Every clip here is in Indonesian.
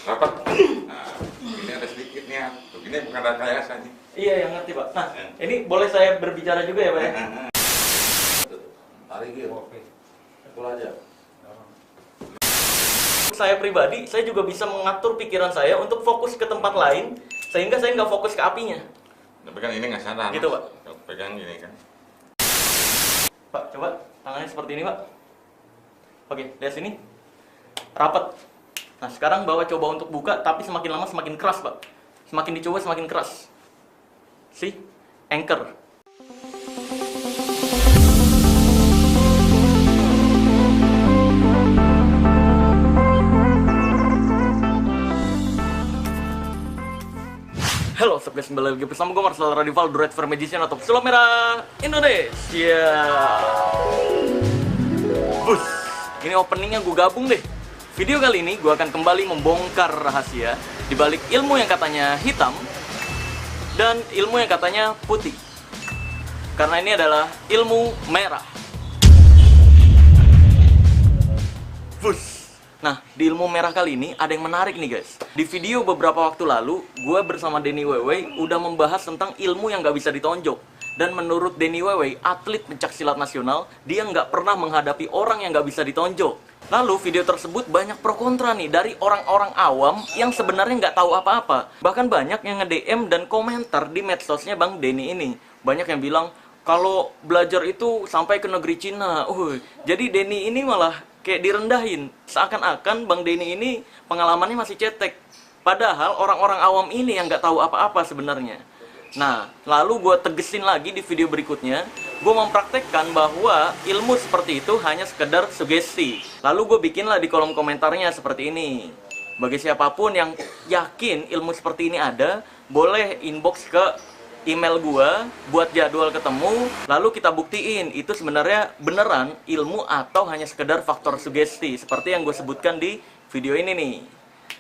rapat. Nah, ini ada sedikitnya. Begini bukan rekayasa nih. Iya, yang ngerti Pak. Nah, ini boleh saya berbicara juga ya Pak ya? Tarik gitu. Oke. Betul aja. Saya pribadi, saya juga bisa mengatur pikiran saya untuk fokus ke tempat lain, sehingga saya nggak fokus ke apinya. Tapi kan ini nggak sadar. Gitu, Pak. Kalau pegang gini kan. Pak, coba tangannya seperti ini Pak. Oke, dari sini. Rapat. Nah, sekarang bawa coba untuk buka, tapi semakin lama semakin keras Pak. Semakin dicoba semakin keras. See? Anchor. Halo, guys, kembali lagi bersama gue Marcel Radival, The Red Fire Magician atau Pesulap Merah Indonesia. Bus, ini openingnya gue gabung deh. Video kali ini gue akan kembali membongkar rahasia di balik ilmu yang katanya hitam dan ilmu yang katanya putih. Karena ini adalah ilmu merah. Bus. Nah, di ilmu merah kali ini ada yang menarik nih guys. Di video beberapa waktu lalu, gue bersama Denny Wewe udah membahas tentang ilmu yang gak bisa ditonjok. Dan menurut Denny Wewe, atlet pencaksilat nasional, dia nggak pernah menghadapi orang yang gak bisa ditonjok. Lalu video tersebut banyak pro kontra nih dari orang-orang awam yang sebenarnya nggak tahu apa-apa. Bahkan banyak yang nge-DM dan komentar di medsosnya Bang Denny ini. Banyak yang bilang, kalau belajar itu sampai ke negeri Cina. Jadi Denny ini malah kayak direndahin, seakan-akan Bang Denny ini pengalamannya masih cetek. Padahal orang-orang awam ini yang nggak tahu apa-apa sebenarnya. Nah, lalu gue tegesin lagi di video berikutnya, gue mempraktekkan bahwa ilmu seperti itu hanya sekedar sugesti. Lalu gue bikinlah di kolom komentarnya seperti ini. Bagi siapapun yang yakin ilmu seperti ini ada, boleh inbox ke email gua buat jadwal ketemu, lalu kita buktiin itu sebenarnya beneran ilmu atau hanya sekedar faktor sugesti seperti yang gue sebutkan di video ini nih.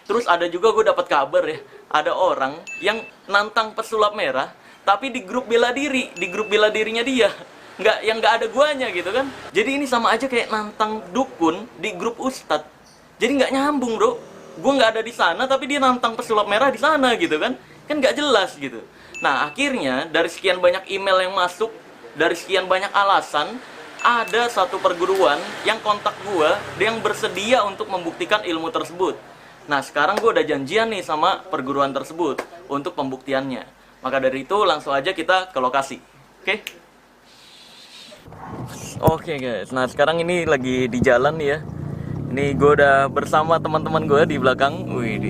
Terus ada juga gue dapat kabar ya, ada orang yang nantang pesulap merah tapi di grup bela diri, di grup bela dirinya dia. Nggak ada guanya gitu kan. Jadi ini sama aja kayak nantang dukun di grup ustadz. Jadi nggak nyambung, Bro. Gue nggak ada di sana tapi dia nantang pesulap merah di sana gitu kan. Kan nggak jelas gitu. Nah, akhirnya dari sekian banyak email yang masuk, dari sekian banyak alasan, ada satu perguruan yang kontak gua, dia yang bersedia untuk membuktikan ilmu tersebut. Nah, sekarang gua udah janjian nih sama perguruan tersebut untuk pembuktiannya. Maka dari itu langsung aja kita ke lokasi. Oke? Oke guys, nah sekarang ini lagi di jalan nih ya. Ini gue udah bersama teman-teman gue di belakang. Wih,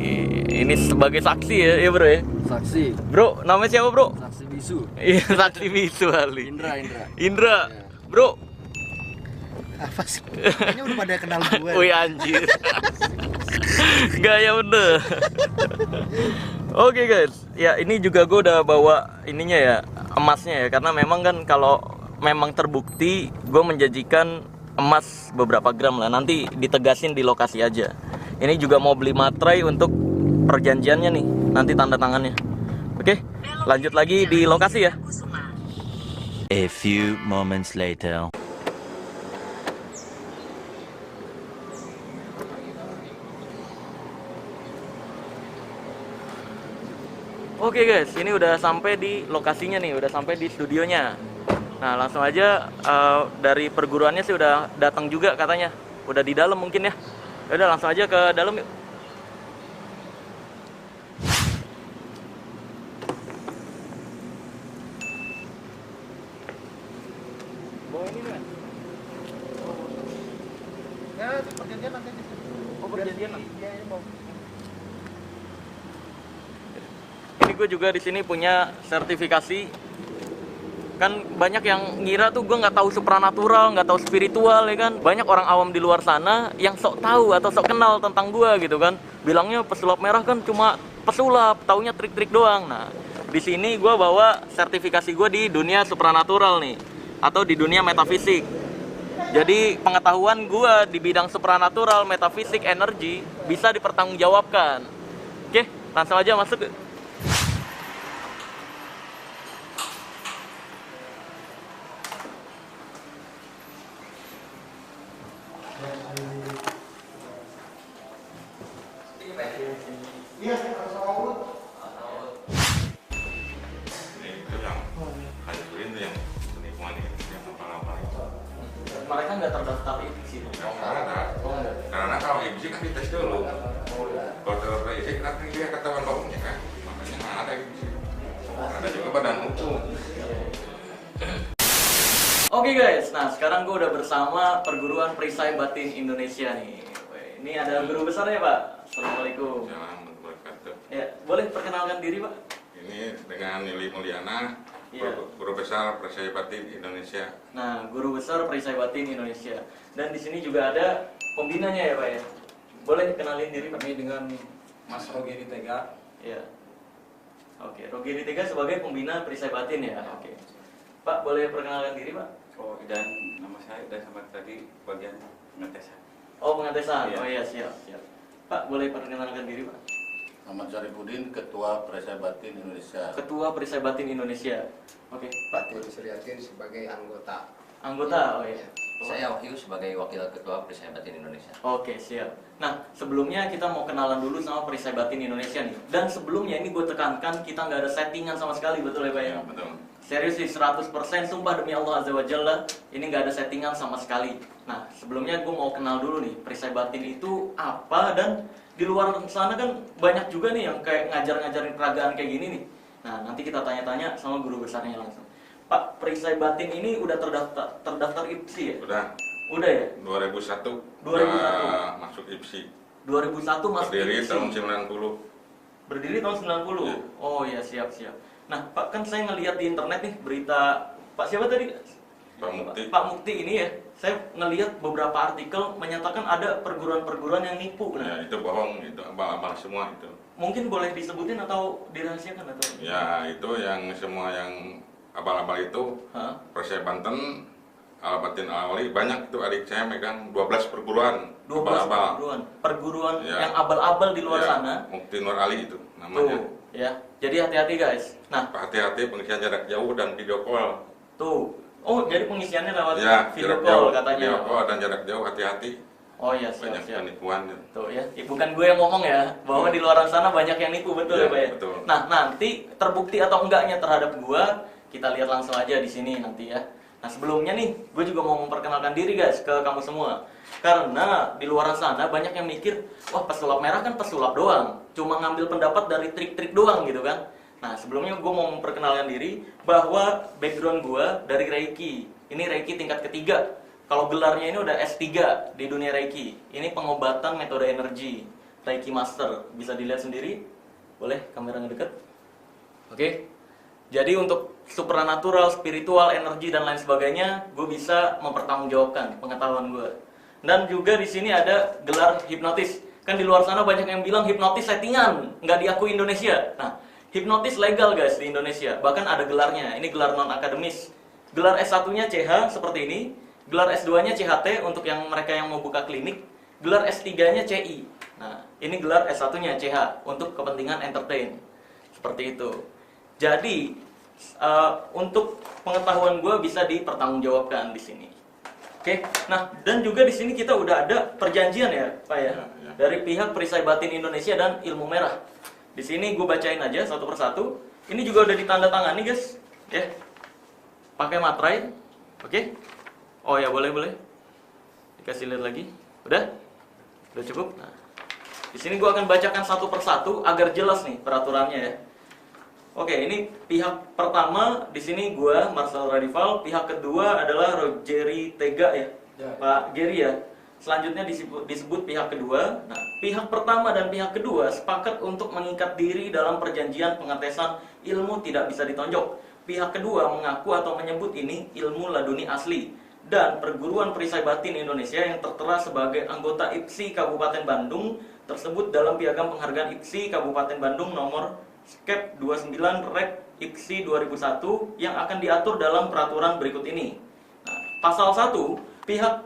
ini sebagai saksi ya bro ya. Saksi. Bro, namanya siapa bro? Saksi bisu. Iya, saksi bisu kali. Indra. Ya. Bro. Apa sih? Kayaknya udah pada kenal gue. Wih anjir. Gaya bener. Oke guys, ya ini juga gue udah bawa ininya ya, emasnya ya. Karena memang kan kalau memang terbukti gue menjanjikan emas beberapa gram lah, nanti ditegasin di lokasi aja. Ini juga mau beli materai untuk perjanjiannya nih, nanti tanda tangannya. Oke, lanjut lagi di lokasi ya. A few moments later. Oke guys, ini udah sampai di lokasinya nih, udah sampai di studionya. Nah langsung aja dari perguruannya sih udah datang juga katanya, udah di dalam mungkin ya. Udah langsung aja ke dalam yuk. Bawa ini kan? Ya, perjanjian nanti di situ. Oh perjanjian lah. Iya, ini mau. Ini gue juga di sini punya sertifikasi. Kan banyak yang ngira tuh gue nggak tahu supranatural, nggak tahu spiritual ya kan. Banyak orang awam di luar sana yang sok tahu atau sok kenal tentang gue gitu kan. Bilangnya pesulap merah kan cuma pesulap, taunya trik-trik doang. Nah, di sini gue bawa sertifikasi gue di dunia supranatural nih, atau di dunia metafisik. Jadi pengetahuan gue di bidang supranatural, metafisik, energi bisa dipertanggungjawabkan. Oke, langsung aja masuk. Iya, Rasaud. Ini itu yang hancurin tuh yang penipuan itu yang apa-apa itu. Mereka nggak terdaftar IPSI. Nggak ada. Oh enggak. Karena kalau IPSI kan dites dulu. Kalau terlalu IPSI kan dia ketahuan bohongnya kan. Makanya nggak ada IPSI. Ada juga badan hukum. Oke guys, nah sekarang gue udah bersama Perguruan Perisai Batin Indonesia nih. Ini ada guru besarnya Pak. Assalamualaikum. Assalamualaikum wabarakatuh. Ya, boleh perkenalkan diri Pak? Ini dengan Yuli Mulyana, Iya. Guru Besar Perisai Batin Indonesia. Nah, Guru Besar Perisai Batin Indonesia. Dan di sini juga ada pembinanya ya Pak ya. Boleh kenalin diri Pak? Kami dengan Mas Rogi Tega. Ya. Oke, Rogi Tega sebagai pembina Perisai Batin ya. Oke. Pak, boleh perkenalkan diri Pak? Oh, dan nama saya dan sama tadi bagian pengetesan. Oh, pengetesan. Iya. Oh iya, siap. Pak, boleh perkenalkan diri Pak? Muhammad Syarifudin, Ketua Perisai Batin Indonesia. Ketua Perisai Batin Indonesia. Oke, Pak. Batin Suryatin sebagai anggota. Anggota, oh iya. Saya Wahyu sebagai Wakil Ketua Perisai Batin Indonesia. Oke, siap. Nah, sebelumnya kita mau kenalan dulu sama Perisai Batin Indonesia nih. Dan sebelumnya ini gue tekankan, kita nggak ada settingan sama sekali, betul ya Pak ya? Ya, betul. Serius sih, 100% sumpah demi Allah Azza wa Jalla, ini nggak ada settingan sama sekali. Nah, sebelumnya gue mau kenal dulu nih, Perisai Batin itu apa, dan di luar sana kan banyak juga nih yang kayak ngajar-ngajarin peragaan kayak gini nih. Nah, nanti kita tanya-tanya sama guru besarnya langsung. Pak, Perisai Batin ini udah terdaftar IPSI ya? Udah ya? 2001 2001. udah masuk IPSI. 2001 masuk Berdiri IPSI. tahun 90. Berdiri tahun 90. Iya. Oh iya, siap. Nah, Pak, kan saya ngelihat di internet nih berita Pak siapa tadi? Pak Mukti. Pak Mukti ini ya. Saya ngelihat beberapa artikel menyatakan ada perguruan-perguruan yang nipu. Ya, Nah, itu bohong, itu abal-abal semua itu. mungkin boleh disebutin atau dirahasiakan atau? Ya, itu yang semua yang abal-abal itu Hah? Perisai Banten, Al-Batin Al-Wali, banyak itu adik saya megang 12 perguruan 12 abal-abal. perguruan Ya. yang abal-abal di luar Ya, sana. Mukti Nur Ali itu namanya. Tuh, ya. Jadi hati-hati guys. Nah, Hati-hati pengisian jarak jauh dan video call. tuh. Oh, jadi pengisiannya lewat Ya, video jarak call jauh, katanya. video call dan jarak jauh, hati-hati. Oh iya, Banyak siap. penipuan. Tuh ya, bukan gue yang ngomong ya, bahwa di luar sana banyak yang nipu, betul ya, Ya, Pak ya? betul. Nah, nanti terbukti atau enggaknya terhadap gue, kita lihat langsung aja di sini nanti ya. Nah, sebelumnya nih, gue juga mau memperkenalkan diri guys ke kamu semua. Karena di luar sana banyak yang mikir, wah pesulap merah kan pesulap doang, cuma ngambil pendapat dari trik-trik doang gitu kan. Nah, sebelumnya gue mau memperkenalkan diri bahwa background gue dari Reiki. Ini Reiki tingkat ketiga. Kalau gelarnya ini udah S3 di dunia Reiki. Ini pengobatan metode energi. Reiki Master. Bisa dilihat sendiri. Boleh kamera ngedeket. Oke. Jadi untuk supernatural, spiritual, energi dan lain sebagainya, gue bisa mempertanggungjawabkan pengetahuan gue. Dan juga di sini ada gelar hipnotis. Kan di luar sana banyak yang bilang hipnotis settingan, nggak diakui Indonesia. Nah, hipnotis legal guys di Indonesia. Bahkan ada gelarnya. Ini gelar non akademis. Gelar S1-nya CH seperti ini. Gelar S2-nya CHT untuk yang mereka yang mau buka klinik. Gelar S3-nya CI. Nah, ini gelar S1-nya CH untuk kepentingan entertain. Seperti itu. Jadi, untuk pengetahuan gue bisa dipertanggungjawabkan di sini. Oke. Nah, dan juga di sini kita udah ada perjanjian ya, Pak ya, Ya. dari pihak Perisai Batin Indonesia dan Ilmu Merah. Di sini gue bacain aja satu persatu. Ini juga udah ditandatangani guys, ya. Pakai materai, oke? Oh ya boleh. Dikasih lihat lagi. Udah cukup. Nah, di sini gue akan bacakan satu persatu agar jelas nih peraturannya ya. Oke, ini pihak pertama di sini gue Marcel Radival, pihak kedua adalah Rogeri Tega ya, Pak Geri ya. Selanjutnya disebut pihak kedua. Nah, pihak pertama dan pihak kedua sepakat untuk mengikat diri dalam perjanjian pengetesan ilmu tidak bisa ditonjok. Pihak kedua mengaku atau menyebut ini ilmu laduni asli. Dan Perguruan Perisai Batin Indonesia yang tertera sebagai anggota IPSI Kabupaten Bandung tersebut dalam piagam penghargaan IPSI Kabupaten Bandung nomor Skep 29 Rek IPSI 2001 yang akan diatur dalam peraturan berikut ini. Nah, pasal 1, pihak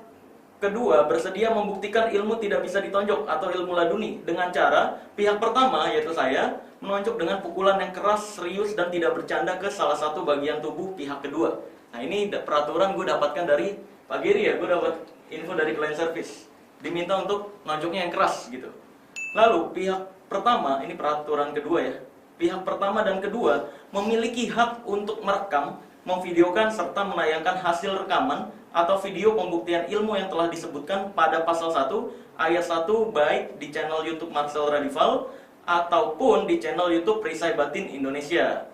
kedua bersedia membuktikan ilmu tidak bisa ditonjok atau ilmu laduni dengan cara pihak pertama yaitu saya menonjok dengan pukulan yang keras, serius dan tidak bercanda ke salah satu bagian tubuh pihak kedua. Nah, ini peraturan gue dapatkan dari Pak Giri ya, gue dapat info dari client service. Diminta untuk nonjoknya yang keras gitu. Lalu pihak pertama, ini peraturan kedua ya. Pihak pertama dan kedua memiliki hak untuk merekam, memvideokan serta menayangkan hasil rekaman atau video pembuktian ilmu yang telah disebutkan pada pasal 1 ayat 1 baik di channel YouTube Marcel Radival ataupun di channel YouTube Perisai Batin Indonesia.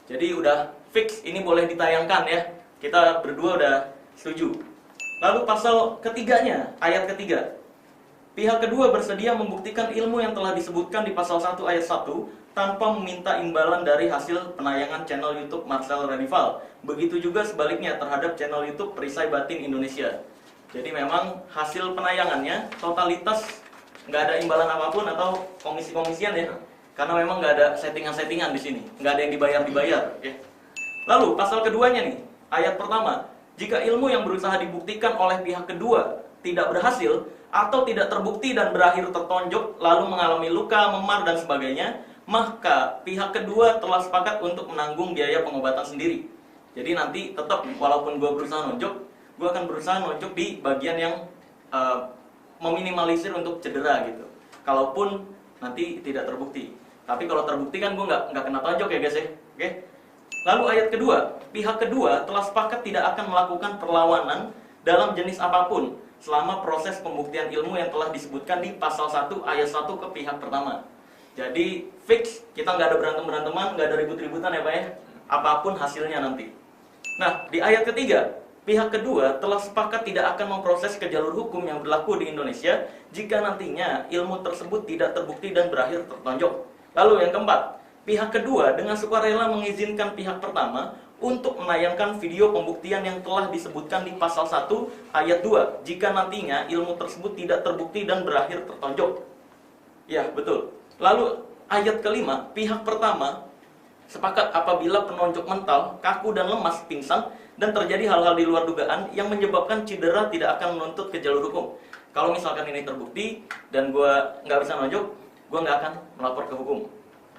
Jadi udah fix ini boleh ditayangkan ya. Kita berdua udah setuju. Lalu pasal ketiganya, ayat ketiga. Pihak kedua bersedia membuktikan ilmu yang telah disebutkan di pasal 1 ayat 1 tanpa meminta imbalan dari hasil penayangan channel YouTube Marcel Radival. Begitu juga sebaliknya terhadap channel YouTube Perisai Batin Indonesia. Jadi memang hasil penayangannya totalitas nggak ada imbalan apapun atau komisi-komisian ya. Karena memang nggak ada settingan-settingan di sini, nggak ada yang dibayar. Ya. Lalu pasal keduanya nih, ayat pertama. Jika ilmu yang berusaha dibuktikan oleh pihak kedua tidak berhasil atau tidak terbukti dan berakhir tertonjok lalu mengalami luka, memar dan sebagainya, maka pihak kedua telah sepakat untuk menanggung biaya pengobatan sendiri. Jadi nanti tetap walaupun gue berusaha nonjok, gue akan berusaha nonjok di bagian yang meminimalisir untuk cedera gitu. Kalaupun nanti tidak terbukti. Tapi kalau terbukti kan gue nggak kena tonjok ya guys ya. Oke? Lalu ayat kedua, pihak kedua telah sepakat tidak akan melakukan perlawanan dalam jenis apapun selama proses pembuktian ilmu yang telah disebutkan di pasal 1 ayat 1 ke pihak pertama. Jadi fix, kita nggak ada berantem-beranteman, nggak ada ribut-ributan ya Pak ya. Apapun hasilnya nanti. Nah, di ayat ketiga, pihak kedua telah sepakat tidak akan memproses ke jalur hukum yang berlaku di Indonesia jika nantinya ilmu tersebut tidak terbukti dan berakhir tertonjok. Lalu yang keempat, pihak kedua dengan sukarela mengizinkan pihak pertama untuk menayangkan video pembuktian yang telah disebutkan di pasal 1 ayat 2 jika nantinya ilmu tersebut tidak terbukti dan berakhir tertonjok. Ya, betul. Lalu ayat kelima, pihak pertama sepakat apabila penonjok mental, kaku dan lemas, pingsan, dan terjadi hal-hal di luar dugaan yang menyebabkan cedera tidak akan menuntut ke jalur hukum. Kalau misalkan ini terbukti dan gue nggak bisa nonjok, gue nggak akan melapor ke hukum.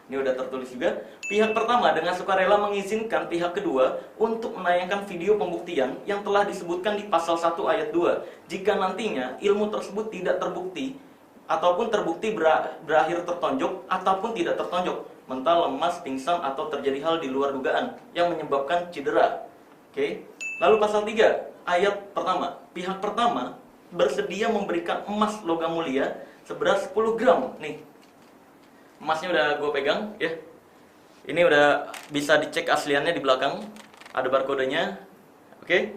Ini udah tertulis juga. Pihak pertama dengan sukarela mengizinkan pihak kedua untuk menayangkan video pembuktian yang telah disebutkan di pasal 1 ayat 2 jika nantinya ilmu tersebut tidak terbukti ataupun terbukti berakhir tertonjok ataupun tidak tertonjok, mental, lemas, pingsan, atau terjadi hal di luar dugaan yang menyebabkan cedera. Oke. Lalu pasal 3 ayat pertama, pihak pertama bersedia memberikan emas logam mulia seberat 10 gram. Nih, emasnya udah gue pegang ya. Ini udah bisa dicek asliannya di belakang, ada barcode-nya. Oke.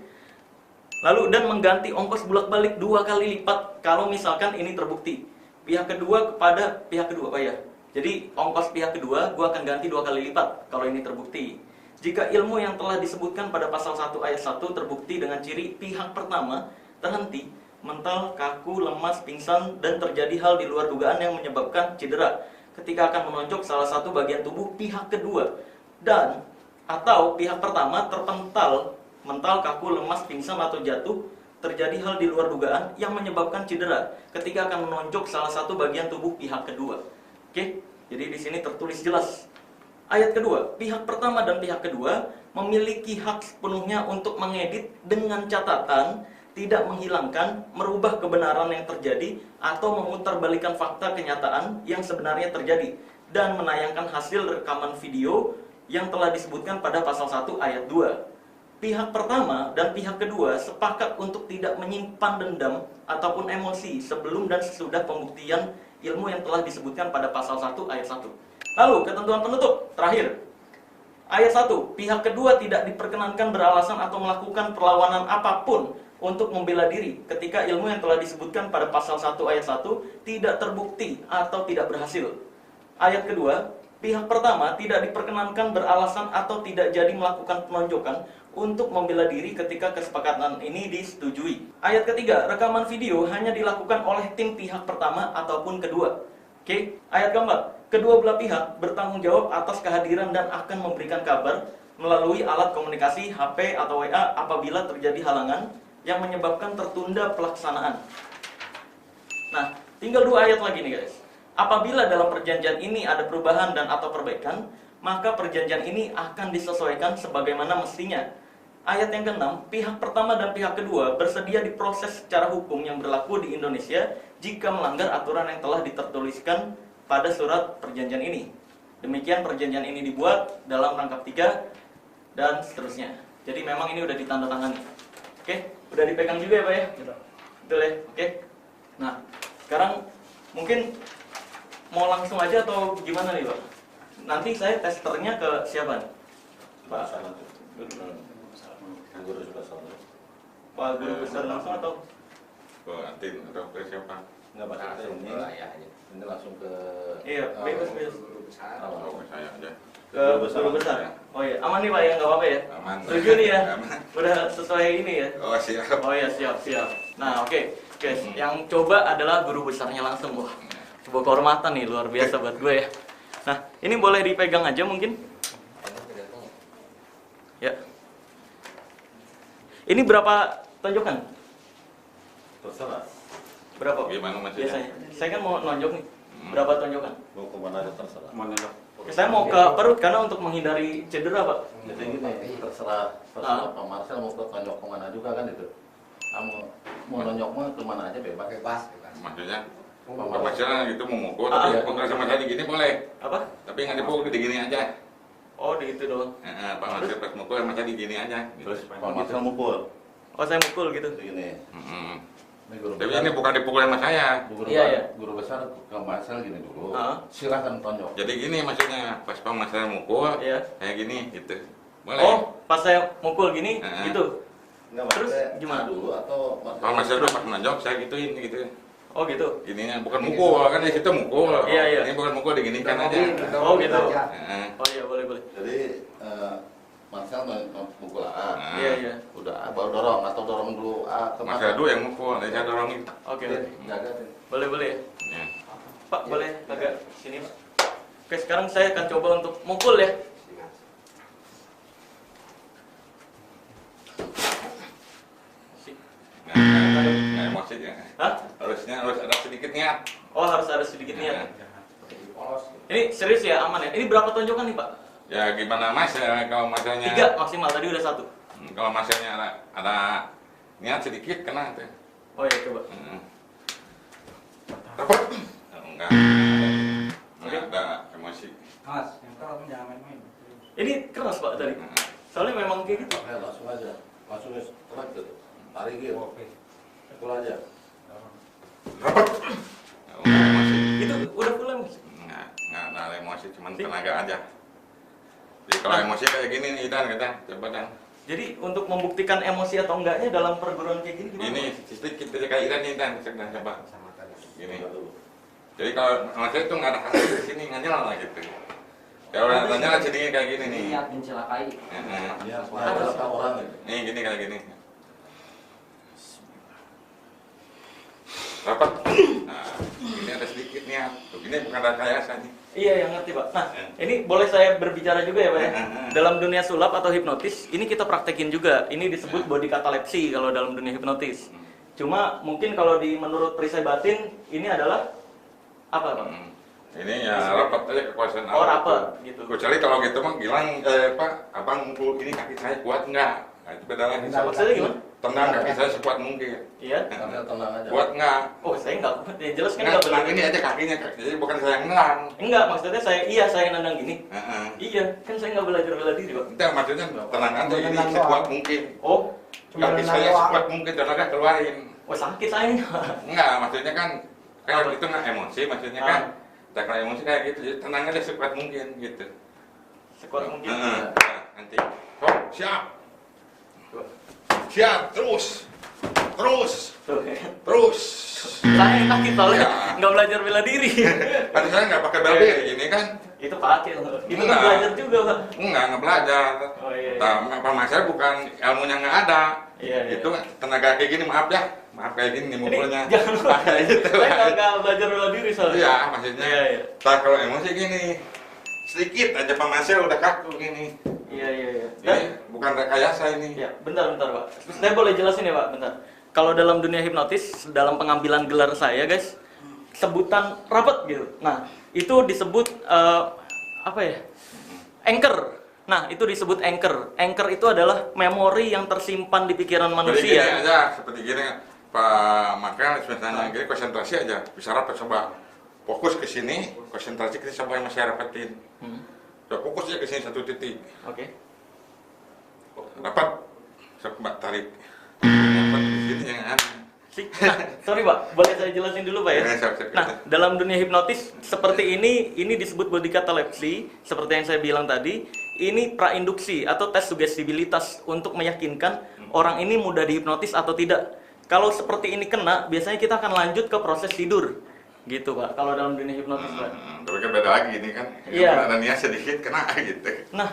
Lalu dan mengganti ongkos bolak-balik 2 kali lipat kalau misalkan ini terbukti. Pihak kedua kepada pihak kedua, Pak ya. Jadi ongkos pihak kedua gue akan ganti 2 kali lipat kalau ini terbukti. Jika ilmu yang telah disebutkan pada pasal 1 ayat 1 terbukti dengan ciri pihak pertama terhenti, mental, kaku, lemas, pingsan, dan terjadi hal di luar dugaan yang menyebabkan cedera ketika akan menonjok salah satu bagian tubuh pihak kedua, dan atau pihak pertama terpental, mental, kaku, lemas, pingsan, atau jatuh, terjadi hal di luar dugaan yang menyebabkan cedera ketika akan menonjok salah satu bagian tubuh pihak kedua. Oke, jadi di sini tertulis jelas. Ayat kedua, pihak pertama dan pihak kedua memiliki hak sepenuhnya untuk mengedit dengan catatan tidak menghilangkan, merubah kebenaran yang terjadi atau memutarbalikkan fakta kenyataan yang sebenarnya terjadi dan menayangkan hasil rekaman video yang telah disebutkan pada pasal 1 ayat 2. Pihak pertama dan pihak kedua sepakat untuk tidak menyimpan dendam ataupun emosi sebelum dan sesudah pembuktian ilmu yang telah disebutkan pada pasal 1 ayat 1. Lalu ketentuan penutup terakhir. Ayat 1, pihak kedua tidak diperkenankan beralasan atau melakukan perlawanan apapun untuk membela diri ketika ilmu yang telah disebutkan pada pasal 1 ayat 1 tidak terbukti atau tidak berhasil. Ayat kedua, pihak pertama tidak diperkenankan beralasan atau tidak jadi melakukan penonjokan untuk membela diri ketika kesepakatan ini disetujui. Ayat ketiga, rekaman video hanya dilakukan oleh tim pihak pertama ataupun kedua. Oke, ayat keempat, kedua belah pihak bertanggung jawab atas kehadiran dan akan memberikan kabar melalui alat komunikasi HP atau WA apabila terjadi halangan yang menyebabkan tertunda pelaksanaan. Nah, tinggal 2 ayat lagi nih guys. Apabila dalam perjanjian ini ada perubahan dan atau perbaikan, maka perjanjian ini akan disesuaikan sebagaimana mestinya. ayat yang ke-6, pihak pertama dan pihak kedua bersedia diproses secara hukum yang berlaku di Indonesia jika melanggar aturan yang telah ditertuliskan pada surat perjanjian ini. Demikian perjanjian ini dibuat dalam rangkap 3 dan seterusnya. Jadi memang ini udah ditandatangani. Oke, udah dipegang juga ya Pak ya? Betul ya? Oke. Nah, sekarang mungkin mau langsung aja atau gimana nih Pak? Nanti saya testernya ke siapa nih? Pak Pak Guru Besar langsung atau? Ke Atin atau ke siapa? Enggak Pak, Langsung ini, ke ayah aja. ini langsung ke Iya, bebas. Guru besar. Oh, ke saya aja. Ke Guru Besar. Oh iya, aman nih Pak ya, nggak apa-apa ya? Aman. Setuju nih ya? Aman. Udah sesuai ini ya? Oh, siap. Oh ya, siap. Nah, oke. Guys, yang coba adalah guru besarnya langsung. Wah, sebuah kehormatan nih, luar biasa buat gue ya. Nah, ini boleh dipegang aja mungkin? Ya. Ini berapa tonjokan? terserah. Berapa? Gimana maksudnya? Biasanya. Saya kan mau nonjok nih. Berapa tonjokan? Mau kemana aja terserah. Mau nonjok. Saya mau ke perut karena untuk menghindari cedera, Pak. Jadi gini, terserah Pak Marcel mau ke tonjok kemana juga kan itu. Kamu mau nonjok mah kemana aja bebas. Bebas, bebas. Maksudnya? Pak Pak Marcel Marcel gitu mau mukul, tapi iya. pukul sama saya gini boleh. Apa? Tapi nggak dipukul di gini aja. Oh, di itu doang. Pak Marcel pas mukul sama saya di gini aja. Gitu. terus Pak Marcel mukul Oh, saya mukul gitu. begini. Mm-mm. Ini guru Tapi besar. ini bukan dipukul sama saya. Iya, iya. Guru besar ke Marcel gini dulu. Ah. Silahkan tonjok. Jadi gini maksudnya, pas Pak Marcel mukul, Iya. kayak gini gitu. Boleh. Oh, pas saya mukul gini, Heeh. gitu. Enggak Terus maksudnya gimana? dulu atau Pak Marcel dulu pas menonjok saya gituin gitu. Oh, gitu. Ininya bukan mukul, kan di situ mukul. Iya, iya. Ini bukan mukul diginikan aja. Oh, gitu. Heeh. Oh iya, boleh. jadi Marcel mukul A. Nah, Iya. Udah baru dorong atau dorong dulu A ke Marcel dulu yang mukul, nanti saya dorongin. Oke. Jaga Tin. Boleh ya. Ya. Pak, boleh agak sini, Pak. Oke, sekarang saya akan coba untuk mukul ya. Nggak emosi ya. Hah? Harus ada sedikit niat. Oh, harus ada sedikit niat. Ya. Ini serius ya, aman ya? Ini berapa tonjokan nih, Pak? Ya gimana mas ya, kalau masanya 3 maksimal, tadi udah 1. kalau masanya ada niat sedikit kena tuh. Oh iya, coba. Apa? Enggak ada emosi. Mas, yang keras jangan main-main. Ini keras, Pak, tadi. Soalnya memang kayak gitu. Oke, langsung aja. Langsung setelah itu. Tarik gitu. Oke. Pukul aja. Enggak emosi. Itu udah full emosi. Enggak ada emosi, cuman tenaga aja. Jadi kalau emosi kayak gini nih Dan, coba Dan. Jadi untuk membuktikan emosi atau enggaknya dalam perguruan kayak gini gimana? Ini sedikit kayak Iran nih Dan, coba. Sama tadi. Gini. Jadi kalau emosi itu nggak ada hasil di sini nggak nyala lah gitu. Kalau nyala sedikit kayak gini nih. Niat mencelakai. Ya, berapa orang itu? Nih gini kayak gini. Rapat. Nah, ini ada sedikit niat. Tuh, ini bukan rekayasa nih. Iya, yang ngerti, Pak. Nah, ini boleh saya berbicara juga ya, Pak ya? Dalam dunia sulap atau hipnotis, ini kita praktekin juga. Ini disebut body catalepsy kalau dalam dunia hipnotis. Cuma mungkin kalau menurut perisai batin, ini adalah apa, Pak? Ini ya rapat aja kekuasaan Oh, Allah rapat, tuh. gitu. Kecuali kalau gitu mah bilang, Pak, abang mukul ini kaki saya kuat enggak? Nah, itu beda lagi. Maksudnya gimana? Tendang kaki saya sekuat mungkin. Iya. Marcel tenang aja. Kuat enggak? Oh, saya enggak kuat. Ya jelas kan Enggak, enggak tenang boleh. ini aja kakinya, jadi bukan saya yang nendang. Enggak, maksudnya saya nendang gini. Heeh. Iya, kan saya nggak belajar bela diri, Pak. Itu maksudnya tenang aja ini sekuat mungkin. Oh, Kaki saya sekuat mungkin, tenaga keluarin. oh sakit saya. Enggak, maksudnya kan kalau itu nggak emosi, maksudnya kan kalau emosi kayak gitu, jadi tenang aja sekuat mungkin gitu. Sekuat mungkin. Nah, nanti, oh, siap, terus, Tuh. Nah, Saya yang sakit soalnya Ya. nggak belajar bela diri. kan saya nggak pakai bela diri gini kan? Itu pakai. Itu kan Enggak. belajar juga, Pak. Nggak belajar. Oh iya. Nah, saya bukan ilmunya nggak ada. Iya, iya. Itu tenaga kayak gini, maaf kayak gini nih mukulnya. Jangan lupa. Kayak gitu. Saya nggak belajar bela diri soalnya. Iya, maksudnya. Iya. Nah, kalau emosi gini, sedikit aja Pak Marcel udah kaku gini. Iya. Dan, Ini bukan rekayasa ini. ya, bentar, Pak. Saya boleh jelasin ya, Pak, bentar. Kalau dalam dunia hipnotis, dalam pengambilan gelar saya, guys, sebutan rapat gitu. Nah, itu disebut apa ya? Anchor. Nah, itu disebut anchor. Anchor itu adalah memori yang tersimpan di pikiran Jadi manusia. gini aja, seperti gini Pak Makal, misalnya gini konsentrasi aja, bisa rapat coba fokus ke sini, konsentrasi ke sama yang masih rapatin. Coba fokus aja ke sini satu titik. Oke. Rapat, coba tarik. Rapat di sini jangan. Nah, sorry Pak, boleh saya jelasin dulu Pak ya? Ya, siap. Nah, dalam dunia hipnotis seperti ini disebut body catalepsy, seperti yang saya bilang tadi. Ini prainduksi atau tes sugestibilitas untuk meyakinkan orang ini mudah dihipnotis atau tidak. Kalau seperti ini kena, biasanya kita akan lanjut ke proses tidur. Gitu Pak, kalau dalam dunia hipnotis Pak. Tapi kan beda lagi ini kan. Iya. Ada niat sedikit kena gitu. Nah,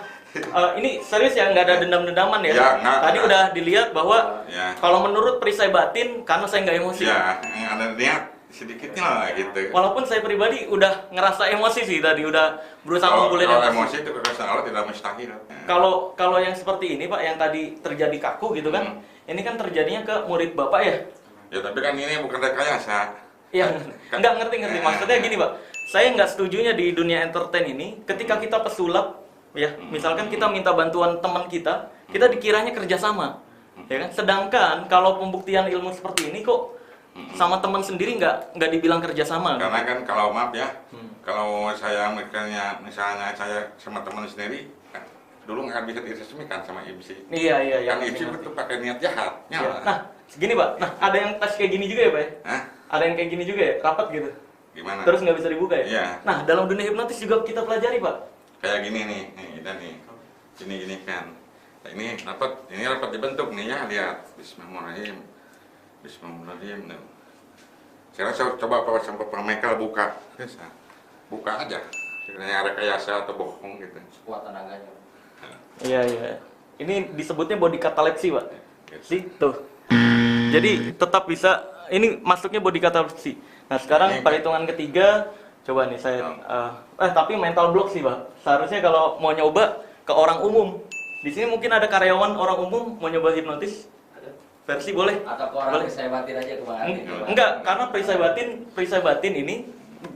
ini serius ya, nggak ada dendam-dendaman ya? Ya, nggak. Tadi udah dilihat bahwa Ya. kalau menurut perisai batin, karena saya nggak emosi. Ya, ada niat sedikitnya lah gitu. Walaupun saya pribadi udah ngerasa emosi sih tadi, udah berusaha Kalau ngumpulin emosi itu kekerasan Allah tidak mustahil. Kalau yang seperti ini Pak, yang tadi terjadi kaku gitu kan, ini kan terjadinya ke murid Bapak ya? Ya tapi kan ini bukan rekayasa. Iya, nggak ngerti. Maksudnya gini Pak, saya nggak setujunya di dunia entertain ini, ketika kita pesulap, ya, misalkan kita minta bantuan teman kita dikiranya kerjasama, ya kan? Sedangkan kalau pembuktian ilmu seperti ini kok sama teman sendiri nggak dibilang kerjasama. Karena kan kalau maaf ya, kalau saya misalnya saya sama teman sendiri, kan, dulu nggak bisa diresmikan sama IMSI. Iya. Kan IMSI itu pakai niat jahat. Ya. Nah, segini Pak. Nah, ada yang tes kayak gini juga ya Pak ya? Hah? Ada yang kayak gini juga ya, rapat gitu. Gimana? Terus nggak bisa dibuka ya? Iya. Nah, dalam dunia hipnotis juga kita pelajari Pak. Kayak gini nih, kita nih, gini kan. Nah, ini rapat dibentuk nih ya, lihat. Bismillahirrahmanirrahim. Nah. Sekarang saya coba sampai Pak Michael buka, buka aja. Sebenarnya rekayasa atau bohong gitu. Kuat tenaganya. Iya. Ini disebutnya body catalepsy Pak. Yes. Sih, tuh. Jadi tetap bisa, ini masuknya body catalepsy. Nah, sekarang perhitungan ketiga, coba nih saya, tapi mental block sih Pak. Seharusnya kalau mau nyoba ke orang umum. Di sini mungkin ada karyawan orang umum mau nyoba hipnotis. Versi boleh. Atau ke orang perisai batin aja kemarin. Enggak, karena perisai batin ini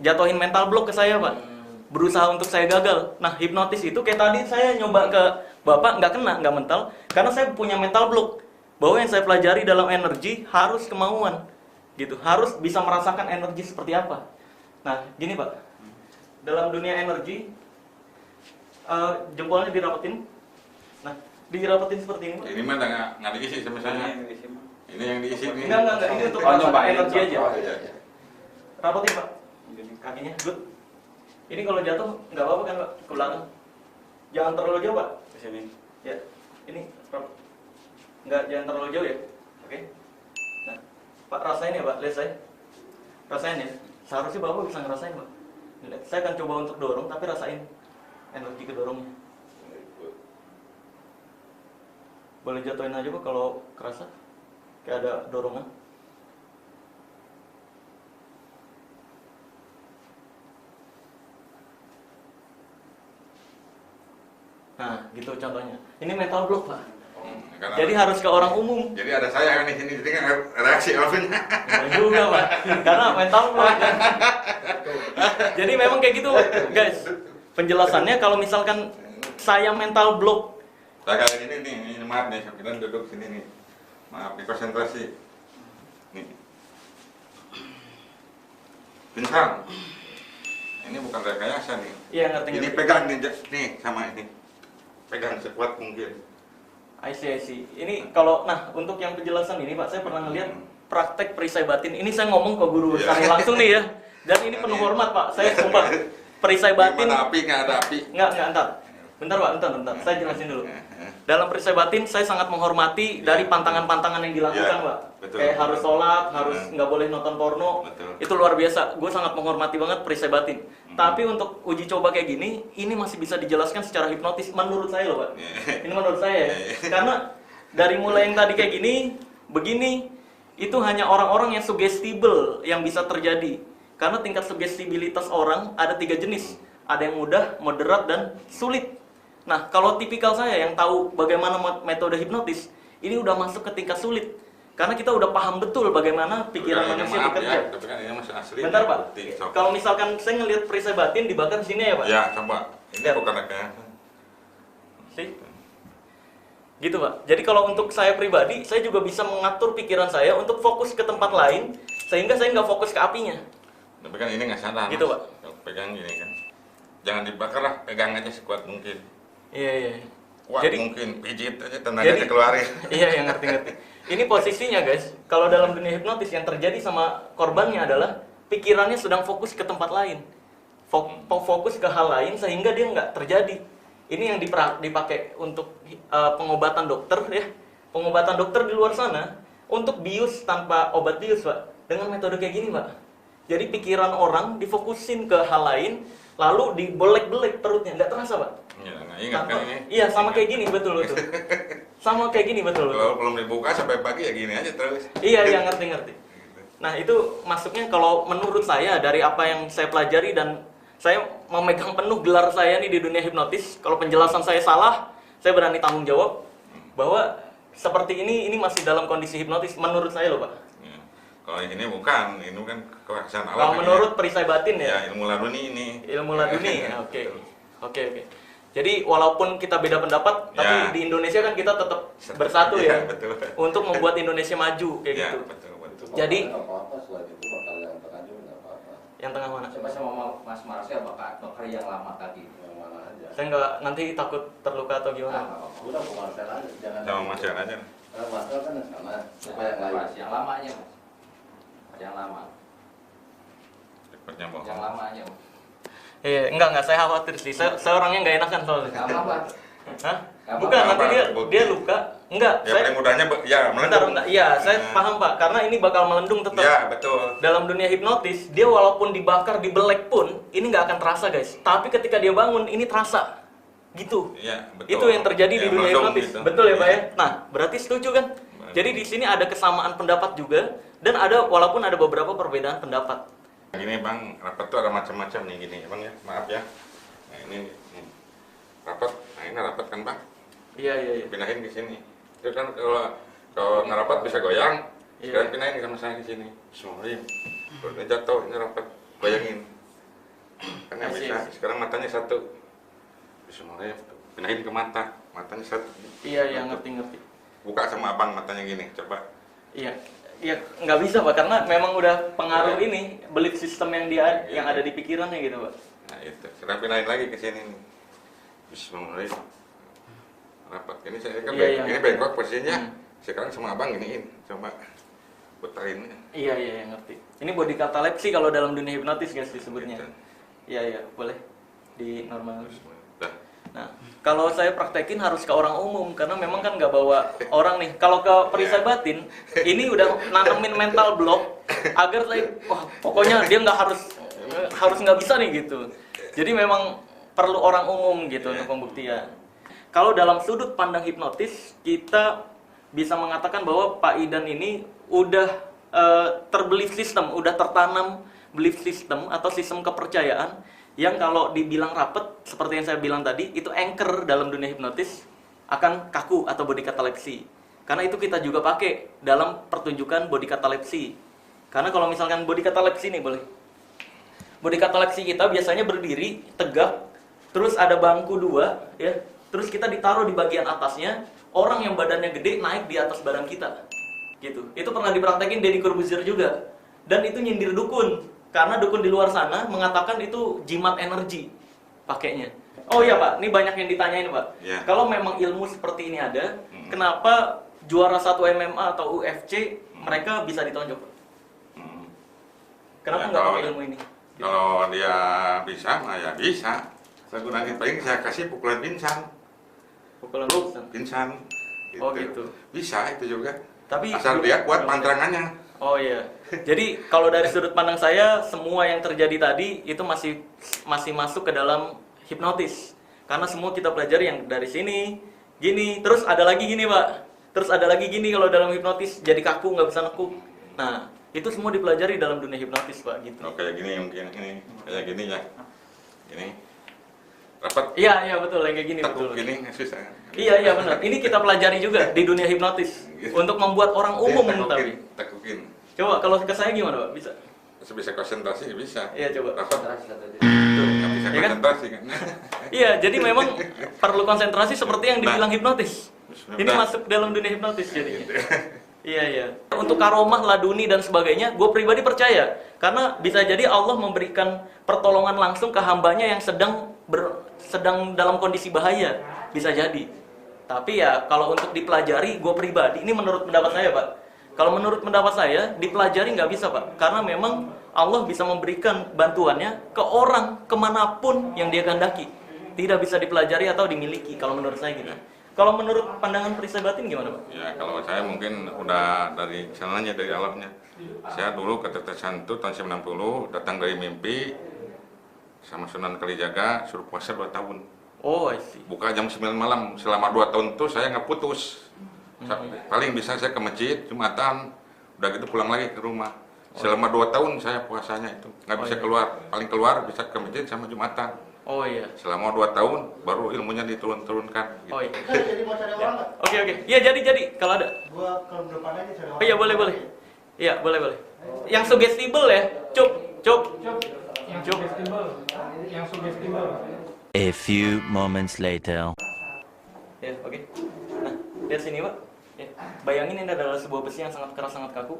jatuhin mental block ke saya Pak. Berusaha untuk saya gagal. Nah, hipnotis itu kayak tadi saya nyoba ke Bapak nggak kena, nggak mental, karena saya punya mental block. Bahwa yang saya pelajari dalam energi harus kemauan, gitu. Harus bisa merasakan energi seperti apa. Nah, gini Pak. Dalam dunia energi, jempolnya dirapetin. Nah, dirapetin seperti ini Pak. Ini mah nggak diisi sama saya. Ini yang diisi nih. Enggak. Ini untuk merasakan energi aja. Rapetin Pak. Kakinya, good. Ini kalau jatuh nggak apa-apa kan Pak, ke belakang. Jangan terlalu jauh Pak. Ke sini. Ya, ini jangan terlalu jauh ya. Oke. Nah, Pak rasain ya Pak, lihat saya. Rasain ya. Seharusnya Bapak bisa ngerasain Pak. Lihat, saya akan coba untuk dorong, tapi rasain energi kedorongnya. Boleh jatuhin aja Pak kalau kerasa kayak ada dorongan. Nah, gitu contohnya. Ini mental block Pak. Jadi harus ke orang umum. Jadi ada saya kan di sini, jadi kan reaksi alfanya. Ya juga Pak, karena mental block. Jadi memang kayak gitu guys. Penjelasannya kalau misalkan saya mental block. Nah kayak gini nih, ini maaf nih, kita duduk sini nih. Maaf, di konsentrasi. Nih. Pingsan. Ini bukan rekayasa nih. Iya ngerti. Ini pegang nih sama ini. Pegang sekuat mungkin. I see. Ini kalau, nah untuk yang penjelasan ini Pak, saya pernah ngeliat praktek perisai batin. Ini saya ngomong ke guru saya langsung nih ya. Dan ini penuh hormat Pak, saya sumpah. Perisai batin. Ada api, nggak ada api. Nggak, entar. Bentar Pak, bentar. Saya jelasin dulu. Dalam perisai batin, saya sangat menghormati dari pantangan-pantangan yang dilakukan Pak. Betul. Kayak harus sholat, harus nggak boleh nonton porno. Betul. Itu luar biasa. Gue sangat menghormati banget perisai batin. Tapi untuk uji coba kayak gini, ini masih bisa dijelaskan secara hipnotis menurut saya loh Pak. Ini menurut saya ya. Karena dari mulai yang tadi kayak gini, begini, itu hanya orang-orang yang suggestible yang bisa terjadi. Karena tingkat suggestibilitas orang ada 3 jenis. Ada yang mudah, moderat, dan sulit. Nah, kalau tipikal saya yang tahu bagaimana metode hipnotis, ini udah masuk ke tingkat sulit. Karena kita udah paham betul bagaimana pikiran manusia bekerja. Ya, tapi kan ini masih asli. Bentar Pak, kalau misalkan saya ngelihat perisai batin dibakar di sini ya Pak? Ya, coba. Ini bukan rekayasa. sih. Gitu Pak. Jadi kalau untuk saya pribadi, saya juga bisa mengatur pikiran saya untuk fokus ke tempat lain, sehingga saya nggak fokus ke apinya. Tapi kan ini nggak sadar. Gitu, Mas. Pak. Kalau pegang gini kan, jangan dibakar lah, pegang aja sekuat mungkin. Iya. Kuat Jadi- mungkin, pijit aja tenaganya keluarin. Iya, yang ngerti-ngerti. Ini posisinya guys, kalau dalam dunia hipnotis yang terjadi sama korbannya adalah pikirannya sedang fokus ke tempat lain. Fokus ke hal lain sehingga dia nggak terjadi. Ini yang dipakai untuk pengobatan dokter ya. Pengobatan dokter di luar sana untuk bius tanpa obat bius, Pak. Dengan metode kayak gini, Pak. Jadi pikiran orang difokusin ke hal lain, lalu dibelek-belek perutnya, nggak terasa, Pak. Ya, nggak ingat kan ini? Iya, sama kayak gini, betul. Sama kayak gini, betul. Kalau belum dibuka sampai pagi ya gini aja terus. Iya, ngerti. Nah, itu masuknya kalau menurut saya dari apa yang saya pelajari dan saya memegang penuh gelar saya nih di dunia hipnotis. Kalau penjelasan saya salah, saya berani tanggung jawab bahwa seperti ini masih dalam kondisi hipnotis menurut saya loh, Pak. Ya. Kalau yang ini bukan, ini kan kekuasaan alam. Kalau ini. menurut perisai batin Ya, ya, ilmu laduni ini. ilmu laduni. Oke. Jadi walaupun kita beda pendapat, tapi Ya. di Indonesia kan kita tetap bersatu ya, Betul. untuk membuat Indonesia maju kayak Ya, gitu. betul. Jadi- nggak apa-apa, selain itu bakal yang tengah juga nggak apa-apa. Yang tengah mana? Coba sama Mas Marcel bakal yang lama tadi. Yang mana aja. Saya nggak nanti takut terluka atau gimana. Udah ke Marcel aja, jangan. Sama Mas Yan aja. Marcel kan yang sana, supaya yang lain. Yang lamanya, Mas. Yang lama. Cepatnya bohong. Yang lamanya, Mas. Iya, enggak, saya khawatir sih. Saya orangnya nggak enakan soalnya. Gak apa-apa. Hah? Nggak Bukan, apa-apa. nanti dia luka. Enggak, Ya saya paling mudahnya ya bentar, melendung. bentar. Iya, saya paham Pak, karena ini bakal melendung tetap. Ya, betul. Dalam dunia hipnotis, dia walaupun dibakar, dibelek pun, ini nggak akan terasa guys. Tapi ketika dia bangun, ini terasa. Gitu. Iya, betul. Itu yang terjadi di Ya, dunia melendung hipnotis. gitu. Betul ya Pak Iya. ya? Nah, berarti setuju kan? Jadi di sini ada kesamaan pendapat juga, dan walaupun ada beberapa perbedaan pendapat. Gini Bang, rapat tuh ada macam-macam nih gini Bang ya, maaf ya. Nah ini rapat, nah ini rapat kan Bang, Iya. pindahin ke sini. Itu kan kalau ngerapat bisa goyang, Iya. sekarang pindahin sama saya ke sini. Bismillah. Kalau ini jatuh, ini rapat, goyangin. Kan nggak Asik, bisa. asik. Sekarang matanya satu. Bismillah, pindahin ke mata, matanya satu. Iya, Satu. ngerti. Buka sama abang matanya gini, coba. Iya, nggak bisa Pak, karena memang udah pengaruh ini belief system yang ada di pikirannya gitu Pak. Nah itu, sekarang pindahin lagi ke sini nih. Bismillah. Rapat. Ini saya kan Iya, ini iya. bengkok posisinya. Hmm. Sekarang sama abang giniin, coba putarin. Iya, ngerti. Ini body catalepsy kalau dalam dunia hipnotis guys disebutnya. Gitu. Iya, boleh di normal. Dah. Nah, kalau saya praktekin harus ke orang umum karena memang kan nggak bawa orang nih. Kalau ke perisai batin, ini udah nanemin mental block agar saya, wah pokoknya dia nggak harus nggak bisa nih gitu. Jadi memang perlu orang umum gitu untuk pembuktian. Kalau dalam sudut pandang hipnotis, kita bisa mengatakan bahwa Pak Idan ini udah terbelief system, udah tertanam belief system atau sistem kepercayaan yang kalau dibilang rapet seperti yang saya bilang tadi itu anchor dalam dunia hipnotis akan kaku atau body catalepsy. Karena itu kita juga pakai dalam pertunjukan body catalepsy. Karena kalau misalkan body catalepsy nih boleh. Body catalepsy kita biasanya berdiri tegak, terus ada bangku dua ya. Terus kita ditaruh di bagian atasnya, orang yang badannya gede naik di atas badan kita. Gitu. Itu pernah dipraktekin Deddy Corbuzier juga. Dan itu nyindir dukun. Karena dukun di luar sana mengatakan itu jimat energi pakainya. Oh iya Pak, ini banyak yang ditanyain Pak. Ya. Kalau memang ilmu seperti ini ada, kenapa juara 1 MMA atau UFC mereka bisa ditonjok Pak? Kenapa Ya, nggak kalau- pakai ilmu ini? Kalau dia bisa, mah ya bisa. Saya gunain paling saya kasih pukulan pingsan. Pukulan pingsan. Pingsan. Oh, gitu. Bisa itu juga. Tapi asal dia kuat pantrangannya. Oh iya. Jadi kalau dari sudut pandang saya, semua yang terjadi tadi itu masih masuk ke dalam hipnotis. Karena semua kita pelajari yang dari sini, gini, terus ada lagi gini Pak. Terus ada lagi gini kalau dalam hipnotis jadi kaku nggak bisa nekuk. Nah itu semua dipelajari dalam dunia hipnotis Pak gitu. Oh, kayak gini mungkin ini, kayak gini ya. Gini. Rapat. Iya betul yang kayak gini Tekuk betul. gini susah. Iya benar. Ini kita pelajari juga di dunia hipnotis untuk membuat orang umum mengetahui. Tekukin. Coba kalau ke saya gimana Pak? Bisa? Bisa konsentrasi bisa. Iya coba. Rapat. Konsentrasi satu aja. Tuh, nggak bisa bisa Ya kan? konsentrasi kan. Iya, jadi memang perlu konsentrasi seperti yang dibilang Nah. hipnotis. Ini Nah. masuk dalam dunia hipnotis jadinya. Iya, iya. Untuk karomah, laduni dan sebagainya, gue pribadi percaya. Karena bisa jadi Allah memberikan pertolongan langsung ke hambanya yang sedang dalam kondisi bahaya. Bisa jadi. Tapi ya, kalau untuk dipelajari, gue pribadi, ini menurut pendapat saya, Pak. Kalau menurut pendapat saya, dipelajari nggak bisa, Pak. Karena memang Allah bisa memberikan bantuannya ke orang, kemanapun yang dia kehendaki. Tidak bisa dipelajari atau dimiliki, kalau menurut saya gitu. Kalau menurut pandangan perisai batin gimana, Pak? Ya kalau saya mungkin udah dari sananya, dari Allahnya. Saya dulu ketetesan itu tahun 90 datang dari mimpi sama Sunan Kalijaga suruh puasa 2 tahun. Oh, I see. Buka jam 9 malam. Selama 2 tahun itu saya nggak putus. Paling bisa saya ke masjid Jumatan, udah gitu pulang lagi ke rumah. Selama 2 tahun saya puasanya itu nggak bisa keluar. Paling keluar bisa ke masjid sama Jumatan. Oh iya. Selama 2 tahun baru ilmunya diturunkan. Gitu. Oh iya. Jadi mau cari orang nggak? Oke, oke. Iya, jadi kalau ada. Gua ke depan aja cari orang. Oh iya, boleh. Iya, boleh. Yang sugestible ya. Cuk. Yang sugestible. A few moments later. Ya, oke. Nah, lihat sini, Pak. Ya. Bayangin ini adalah sebuah besi yang sangat keras, sangat kaku.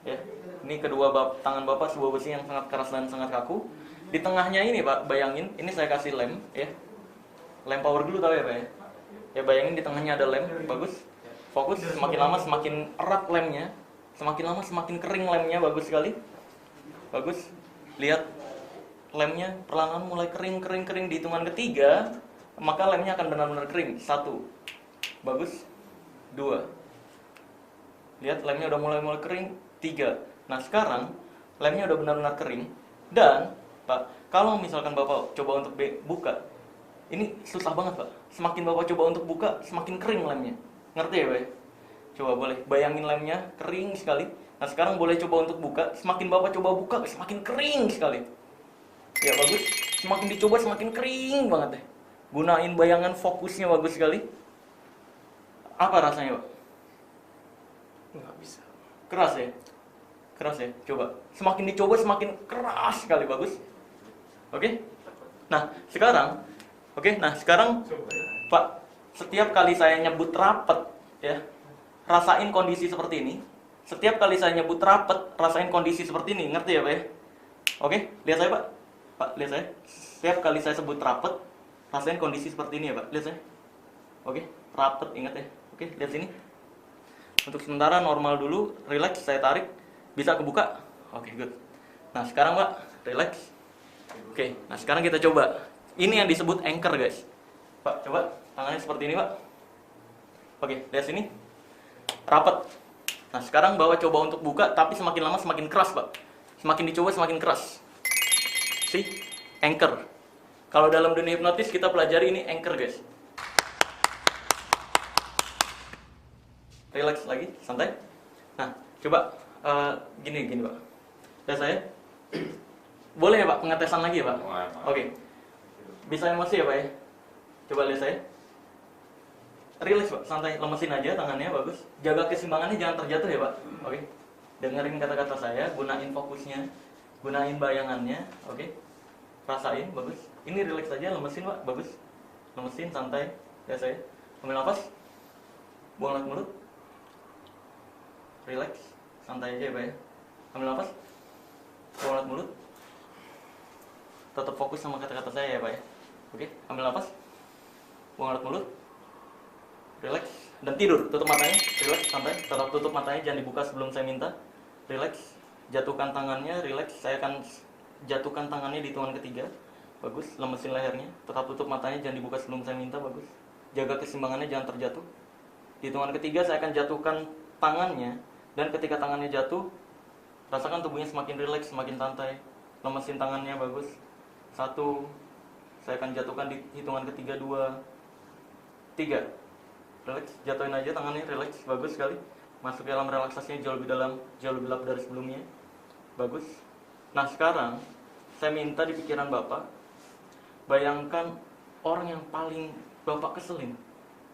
Ya. Ini kedua tangan Bapak sebuah besi yang sangat keras dan sangat kaku. Di tengahnya ini, Pak, bayangin, ini saya kasih lem, ya. Lem power glue tahu ya, Pak ya? Ya, bayangin di tengahnya ada lem, bagus. Fokus, semakin lama semakin erat lemnya. Semakin lama semakin kering lemnya, bagus sekali. Bagus. Lihat lemnya perlahan mulai kering di hitungan ketiga, maka lemnya akan benar-benar kering. 1. Bagus. 2. Lihat lemnya udah mulai kering. 3. Nah, sekarang lemnya udah benar-benar kering dan Pak, kalau misalkan Bapak coba untuk buka, ini susah banget, Pak. Semakin Bapak coba untuk buka, semakin kering lemnya. Ngerti ya, Pak? Coba boleh bayangin lemnya kering sekali. Nah, sekarang boleh coba untuk buka, semakin Bapak coba buka, semakin kering sekali. Ya, bagus. Semakin dicoba, semakin kering banget deh. Gunain bayangan fokusnya bagus sekali. Apa rasanya, Pak? Nggak bisa. Keras ya? Keras ya? Coba. Semakin dicoba, semakin keras sekali, bagus. Oke? Nah, sekarang Pak, setiap kali saya nyebut rapet ya, rasain kondisi seperti ini. Setiap kali saya nyebut rapet, rasain kondisi seperti ini. Ngerti ya, Pak ya? Oke? Lihat saya, Pak. Pak, lihat saya. Setiap kali saya sebut rapet, rasain kondisi seperti ini ya, Pak. Lihat saya. Oke? Rapet, ingat ya. Oke, lihat sini. Untuk sementara normal dulu, relax, saya tarik. Bisa kebuka? Oke, good. Nah, sekarang, Pak, relax. Oke, nah sekarang kita coba. Ini yang disebut anchor, guys. Pak, coba tangannya seperti ini, Pak. Oke, lihat sini. Rapat. Nah, sekarang Bapak coba untuk buka, tapi semakin lama semakin keras, Pak. Semakin dicoba semakin keras. See? Anchor. Kalau dalam dunia hipnotis kita pelajari ini anchor, guys. Relax lagi, santai. Nah, coba gini, Pak. Lihat saya. Boleh ya, Pak, pengetesan lagi ya, Pak? Oke. Bisa emosi ya, Pak ya? Coba lihat saya. Relax, Pak, santai, lemesin aja tangannya, bagus. Jaga keseimbangannya, jangan terjatuh ya, Pak. Oke. Dengerin kata-kata saya, gunain fokusnya, gunain bayangannya, oke. Rasain, bagus. Ini relax aja, lemesin, Pak, bagus. Lemesin, santai. Lihat saya. Ambil nafas. Buang lewat mulut. Relax, santai aja ya, Pak ya. Ambil nafas. Buang lewat mulut. Tetap fokus sama kata-kata saya ya, Pak ya. Oke, ambil nafas. Buang lewat mulut. Relax dan tidur. Tutup matanya. Relax, santai. Tetap tutup matanya, jangan dibuka sebelum saya minta. Relax. Jatuhkan tangannya, relax. Saya akan jatuhkan tangannya di hitungan ketiga. Bagus, lemesin lehernya. Tetap tutup matanya, jangan dibuka sebelum saya minta. Bagus. Jaga keseimbangannya, jangan terjatuh. Di hitungan ketiga saya akan jatuhkan tangannya, dan ketika tangannya jatuh, rasakan tubuhnya semakin rileks, semakin santai. Lemesin tangannya, bagus. 1, saya akan jatuhkan di hitungan ketiga. 2, 3. Relax, jatuhin aja tangannya, relax, bagus sekali. Masuk dalam relaksasinya jauh lebih dalam, jauh lebih lap dari sebelumnya. Bagus. Nah, sekarang saya minta di pikiran Bapak, bayangkan orang yang paling Bapak keselin.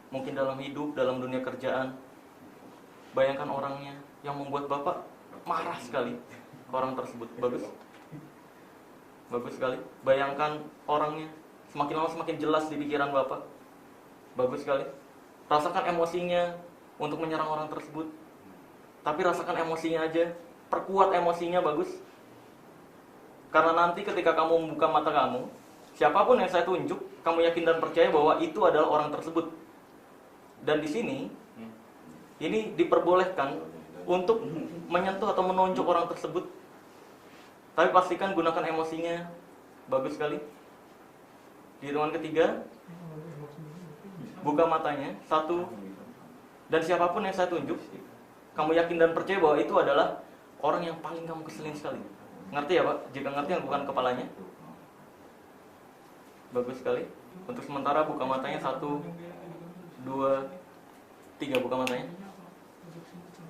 Mungkin dalam hidup, dalam dunia kerjaan. Bayangkan orangnya yang membuat Bapak marah sekali. Orang tersebut, bagus. Bagus sekali. Bayangkan orangnya, semakin lama semakin jelas di pikiran Bapak. Bagus sekali. Rasakan emosinya untuk menyerang orang tersebut. Tapi rasakan emosinya aja, perkuat emosinya. Bagus. Karena nanti ketika kamu membuka mata kamu, siapapun yang saya tunjuk, kamu yakin dan percaya bahwa itu adalah orang tersebut. Dan di sini, ini diperbolehkan untuk menyentuh atau menonjok orang tersebut. Tapi pastikan gunakan emosinya. Bagus sekali. Di hitungan ketiga, buka matanya. 1. Dan siapapun yang saya tunjuk, kamu yakin dan percaya bahwa itu adalah orang yang paling kamu keselin sekali. Ngerti ya Pak? Jika ngerti, yang bukan kepalanya. Bagus sekali. Untuk sementara buka matanya. 1, 2, 3. Buka matanya.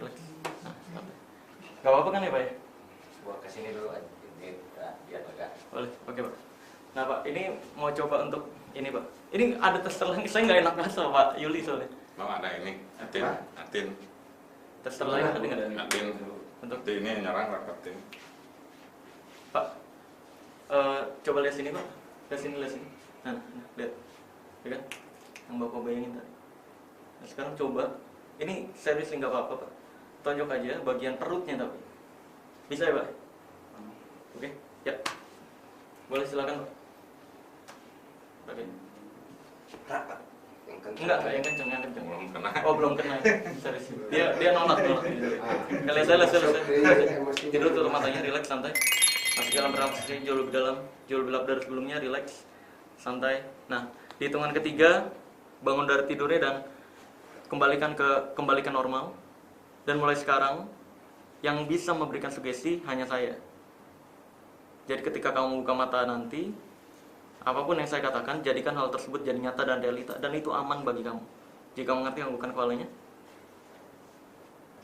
Relax. Nah, gak apa-apa kan ya Pak ya? Gua kesini dulu aja. Biar lega. Boleh, oke Pak. Nah Pak, ini mau coba untuk ini Pak. Ini ada tes terlalu, saya nggak enak banget sama Pak Yuli soalnya. Mau ada ini, atin. Tes terlalu ada nggak? Atin. Untuk Ini nyerang rapatin. Pak, coba lihat sini Pak. Lihat sini. Nah, lihat. Ya kan? Yang Bapak bayangin tadi. Nah, sekarang coba. Ini serius nggak apa-apa Pak. Tonjok aja bagian perutnya tapi. Bisa ya Pak? Oke, ya. Boleh silakan Pak. Oke. Yang kencang. Enggak, yang kenceng. Belum kena. Oh, belum kena. Serius. Dia nolak. Lihat. Tidur tutup matanya, relax, santai. Masuk dalam bernafas jauh lebih dalam, jauh lebih lap dari sebelumnya, relax, santai. Nah, di hitungan ketiga, bangun dari tidurnya dan kembalikan normal. Dan mulai sekarang, yang bisa memberikan sugesti hanya saya. Jadi ketika kamu buka mata nanti, apapun yang saya katakan, jadikan hal tersebut jadi nyata dan realita, dan itu aman bagi kamu. Jika mengerti, yang bukan kepalanya.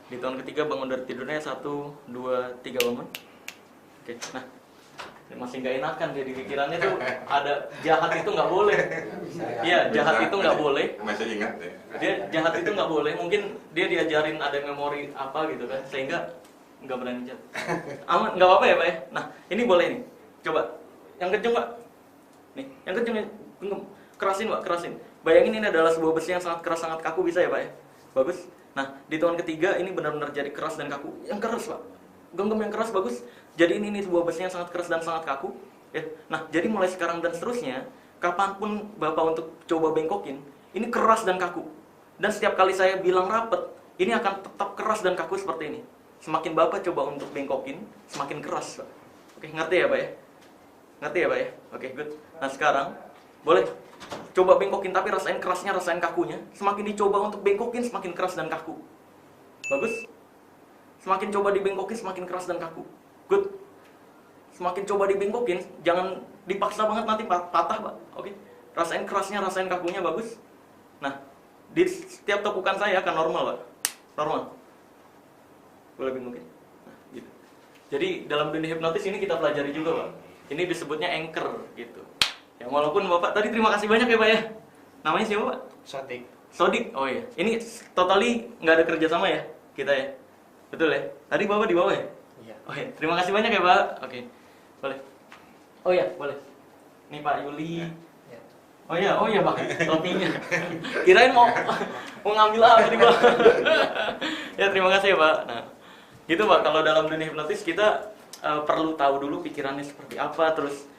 Di tahun ketiga bangun dari tidurnya. 1, 2, 3 bangun. Oke, nah masih nggak enakan dia di pikirannya tuh ada jahat itu nggak boleh. Iya, jahat itu nggak boleh. Masih ingat ya. Dia jahat itu nggak boleh. Mungkin dia diajarin ada memori apa gitu kan, sehingga nggak berani jahat. Aman, nggak apa-apa ya Pak ya. Nah, ini boleh nih. Coba yang kenceng Pak. Nih, yang kenceng, kerasin Pak, kerasin. Bayangin ini adalah sebuah besi yang sangat keras, sangat kaku, bisa ya Pak ya? Bagus. Nah, di tahun ketiga ini benar-benar jadi keras dan kaku. Yang keras Pak. Genggam yang keras, bagus. Jadi ini sebuah besi yang sangat keras dan sangat kaku. Ya. Nah, jadi mulai sekarang dan seterusnya, kapanpun Bapak untuk coba bengkokin, ini keras dan kaku. Dan setiap kali saya bilang rapet, ini akan tetap keras dan kaku seperti ini. Semakin Bapak coba untuk bengkokin, semakin keras Pak. Oke, ngerti ya Pak ya? Ngerti ya Pak ya? Oke, good. Nah sekarang, boleh coba bengkokin, tapi rasain kerasnya, rasain kakunya. Semakin dicoba untuk bengkokin, semakin keras dan kaku. Bagus. Semakin coba dibengkokin, semakin keras dan kaku. Good. Semakin coba dibengkokin, jangan dipaksa banget, nanti patah Pak. Oke. Rasain kerasnya, rasain kakunya, bagus. Nah, di setiap tekukan saya akan normal Pak. Normal. Boleh bengkokin. Nah, gitu. Jadi dalam dunia hipnotis ini kita pelajari juga Pak. Ini disebutnya anchor gitu. Ya walaupun Bapak tadi terima kasih banyak ya Pak ya. Namanya siapa Pak? Sodik. Oh iya. Ini totally nggak ada kerjasama ya kita ya. Betul ya? Tadi Bapak di bawah ya? Iya. Oh iya. Terima kasih banyak ya Pak. Oke. Boleh. Oh iya, boleh. Nih Pak Yuli. Oh iya Pak. Topinya. Kirain mau ngambil apa di bawah. Ya terima kasih ya Pak. Nah, gitu Pak. Kalau dalam dunia hipnotis kita perlu tahu dulu pikirannya seperti apa. Terus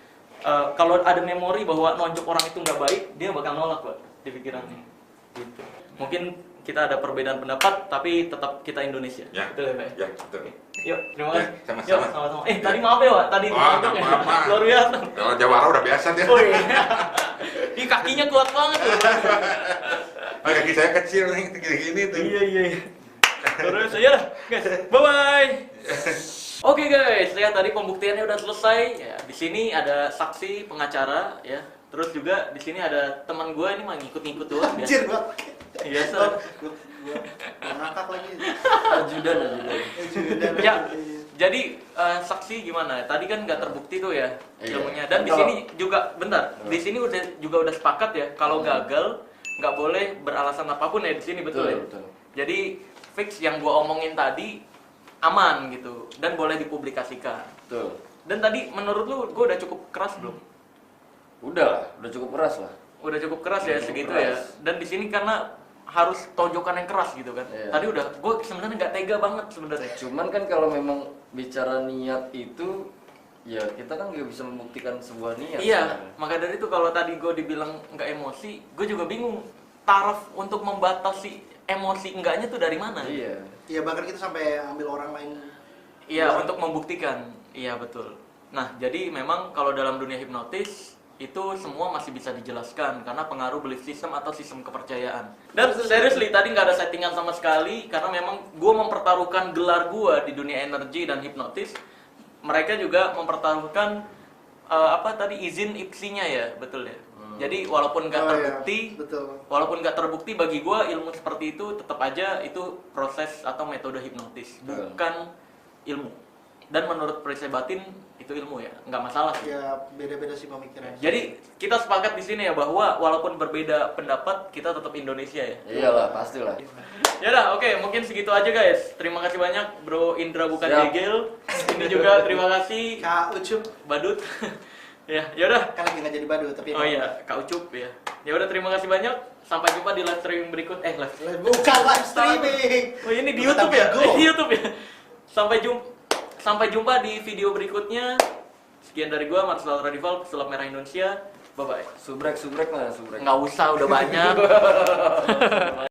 kalau ada memori bahwa nonjok orang itu nggak baik, dia bakal nolak Pak di pikirannya. Gitu. Mungkin kita ada perbedaan pendapat, tapi tetap kita Indonesia. Ya. Betul ya Pak? Ya, betul. Yuk, terima kasih. Ya, sama-sama. Yuk, sama-sama. Tadi maaf ya Pak, tadi nonjok ya. apa-apa. Luar biasa. Kalau Jawara udah biasa dia. Oh iya. Ini kakinya kuat banget loh. Kaki saya kecil nih, gini-gini tuh. Iya. Terus aja dah, guys. Bye-bye. Oke guys, lihat tadi pembuktiannya udah selesai. Ya, di sini ada saksi pengacara ya. Terus juga di sini ada teman gue ini mah ngikut-ngikut doang. Anjir Pak. Biasa. Ngakak lagi. Ajudan. Ya, jadi saksi gimana? Tadi kan nggak terbukti tuh ya ilmunya. Dan di sini juga, bentar. Di sini udah sepakat ya. Kalau gagal nggak boleh beralasan apapun ya di sini, betul ya? Betul. Jadi fix yang gua omongin tadi aman gitu dan boleh dipublikasikan. Betul. Dan tadi menurut lu gue udah cukup keras belum? Udah cukup keras lah. Udah cukup keras ya Cukup segitu keras. ya. Dan di sini karena harus tonjokan yang keras gitu kan. Iya. Tadi udah gue sebenarnya nggak tega banget sebenarnya. Cuman kan kalau memang bicara niat itu, ya kita kan nggak bisa membuktikan sebuah niat. Iya, sebenarnya. maka dari itu kalau tadi gue dibilang nggak emosi, gue juga bingung taraf untuk membatasi emosi enggaknya tuh dari mana? Iya. Ya bahkan kita sampai ambil orang lain. Iya, untuk membuktikan. Iya, betul. Nah, jadi memang kalau dalam dunia hipnotis itu semua masih bisa dijelaskan karena pengaruh belief system atau sistem kepercayaan. Dan seriously tadi nggak ada settingan sama sekali karena memang gue mempertaruhkan gelar gue di dunia energi dan hipnotis. Mereka juga mempertaruhkan apa tadi izin IPSI-nya ya, betul ya. Jadi walaupun nggak terbukti, Betul. walaupun nggak terbukti bagi gue ilmu seperti itu tetap aja itu proses atau metode hipnotis, bukan ilmu. Dan menurut periksa batin itu ilmu ya, nggak masalah sih. Ya beda-beda sih pemikirannya. Jadi kita sepakat di sini ya bahwa walaupun berbeda pendapat kita tetap Indonesia ya. Iyalah, pastilah. Ya udah, oke, mungkin segitu aja guys. Terima kasih banyak Bro Indra bukan Siap. Degel. Ini juga terima kasih Kak Ucup Badut. Ya udah. kan lagi nggak jadi badut tapi. Oh iya, Kak Ucup ya. Ya udah terima kasih banyak. Sampai jumpa di live streaming berikut. Bukan live streaming. Oh ini di Kata YouTube ya? Bigo. Di YouTube ya. Sampai jumpa di video berikutnya. Sekian dari gua Marcel Radival, pesulap merah Indonesia. Bye bye. Subrek lah, subrek. Nggak usah, udah banyak.